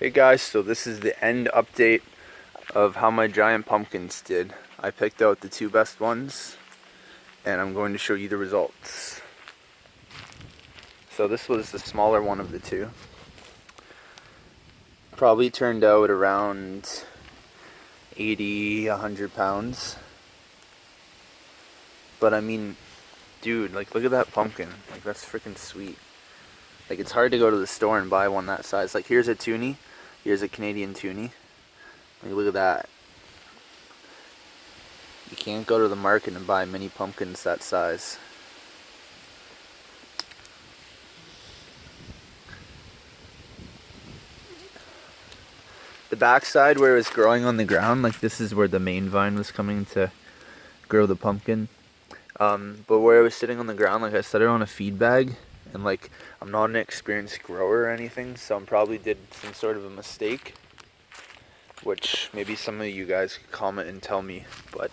Hey guys, so this is the end update of how my giant pumpkins did. I picked out the two best ones and I'm going to show you the results. So this was the smaller one of the two. Probably turned out around 80-100 pounds. But I mean, dude, like look at that pumpkin. Like that's freaking sweet. Like it's hard to go to the store and buy one that size. Like here's a toonie. Here's a Canadian toonie. Like look at that. You can't go to the market and buy mini pumpkins that size. The backside where it was growing on the ground, like this is where the main vine was coming to grow the pumpkin. But where it was sitting on the ground, like I set it on a feed bag, and like I'm not an experienced grower or anything, so I probably did some sort of a mistake, which maybe some of you guys could comment and tell me. But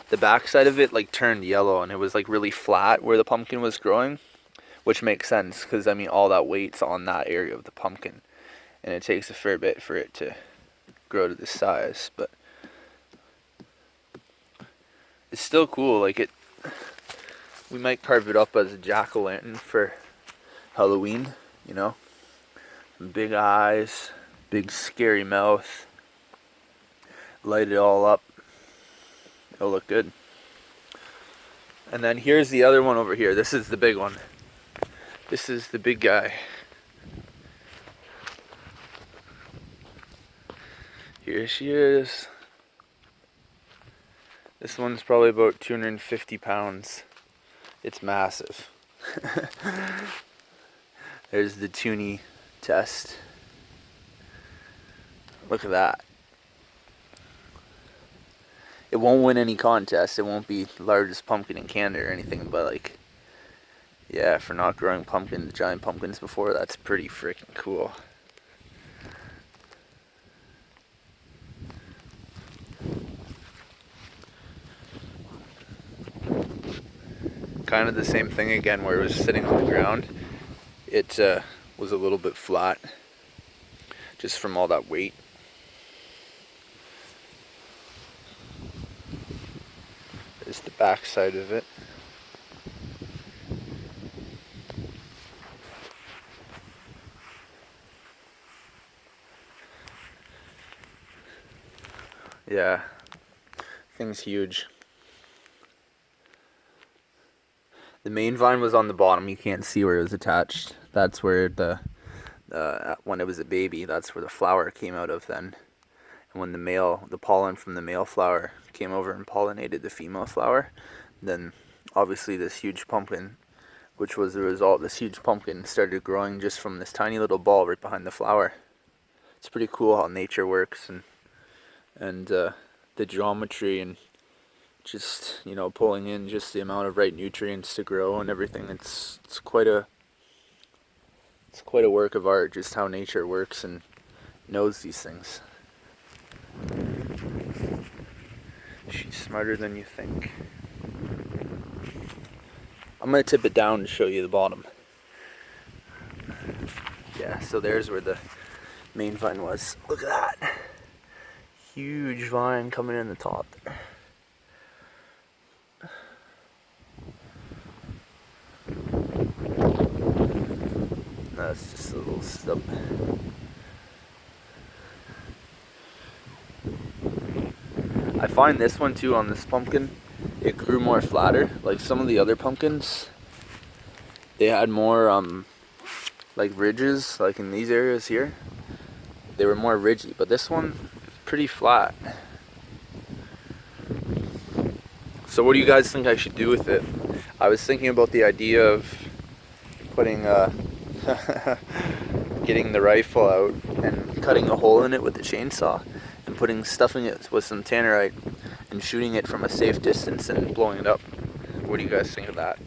the backside of it like turned yellow, and it was like really flat where the pumpkin was growing, which makes sense because I mean all that weight's on that area of the pumpkin, and it takes a fair bit for it to grow to this size. But it's still cool. Like it, we might carve it up as a jack-o'-lantern for Halloween, you know, big eyes, big scary mouth, light it all up, it'll look good. And then here's the other one over here. This is the big one. This is the big guy. Here she is. This one's probably about 250 pounds. It's massive. There's the toonie test. Look at that. It won't win any contest. It won't be largest pumpkin in Canada or anything, but like, yeah, for not growing pumpkins, giant pumpkins before, that's pretty freaking cool. Kind of the same thing again where it was sitting on the ground. It was a little bit flat just from all that weight. There's the back side of it. Yeah, thing's huge. The main vine was on the bottom. You can't see where it was attached. That's where when it was a baby, that's where the flower came out of then. And when the pollen from the male flower came over and pollinated the female flower, then obviously this huge pumpkin, which was the result, this huge pumpkin started growing just from this tiny little ball right behind the flower. It's pretty cool how nature works, and the geometry, and just, you know, pulling in just the amount of right nutrients to grow and everything. It's quite a work of art, just how nature works and knows these things. She's smarter than you think. I'm gonna tip it down to show you the bottom. Yeah, so there's where the main vine was. Look at that. Huge vine coming in the top there. That's just a little stub. I find this one too on this pumpkin, it grew more flatter. Like some of the other pumpkins, they had more like ridges, like in these areas here. They were more ridgy, but this one, pretty flat. So what do you guys think I should do with it? I was thinking about the idea of putting getting the rifle out and cutting a hole in it with the chainsaw and stuffing it with some tannerite and shooting it from a safe distance and blowing it up. What do you guys think of that?